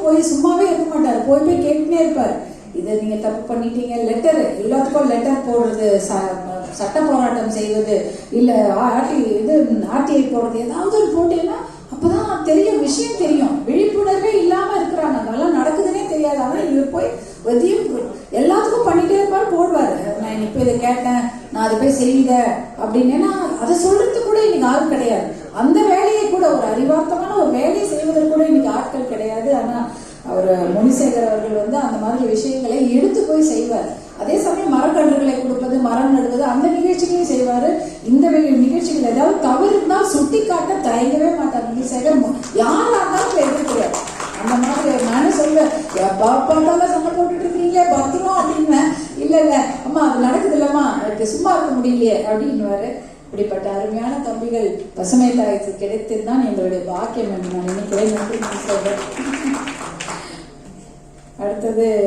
போய் சும்மாவே இருக்க மாட்டார், போய் போய் கேட்டுனே இருப்பார். இதை நீங்க தப்பு பண்ணிட்டீங்க, லெட்டர் எல்லாத்துக்கும் லெட்டர் போடுறது, சட்ட போராட்டம் செய்வது, இல்ல ஆர்டிஐ போடுறது, ஏதாவது ஒரு போட்டீங்கன்னா அப்பதான் தெரியும், விஷயம் தெரியும். விழிப்புணர்வே இல்லாம இருக்கிறாங்க, அதெல்லாம் நடக்குதுன்னே தெரியாது. ஆனா இவர் போய் எல்லாத்துக்கும் பண்ணிட்டே இருப்பாரு, போடுவாரு. நான் இப்ப இதை கேட்டேன், நான் அதை போய் செய்த அப்படின்னு அதை சொல்றது கூட இன்னைக்கு ஆள் கிடையாது. அந்த வேலையை கூட, ஒரு அறிவார்த்தமான ஒரு வேலையை செய்வதற்கு கூட இன்னைக்கு ஆட்கள் கிடையாது. ஆனா அவர் முனிசேகர் அவர்கள் அந்த மாதிரி விஷயங்களை எடுத்து போய் செய்வார். அதே சமயம் மரக்கன்றுகளை கொடுப்பது, மரம் நடுவது, அந்த நிகழ்ச்சிகளையும் செய்வாரு. இந்த நிகழ்ச்சிகள் ஏதாவது தவறு இருந்தால் சுட்டி காட்ட தயங்கவே மாட்டார் முனிசேகர். யாரா இருந்தாலும் எதிர்க்கிறார். அந்த மாதிரி நானும் சொல்வேன், பார்த்தாலும் சண்டை போட்டுட்டு இருக்கீங்களே பத்திரம் அப்படின்னு. இல்ல அம்மா அது நடக்குது இல்லம்மா, சும்மா இருக்க முடியலையே அப்படின்னுவாரு. இப்படிப்பட்ட அருமையான தம்பிகள் பசுமை தாய்க்கு கிடைத்ததுதான் எங்களுடைய பாக்கியம் என்று நான் நினைக்கிறேன். நன்றி. அடுத்தது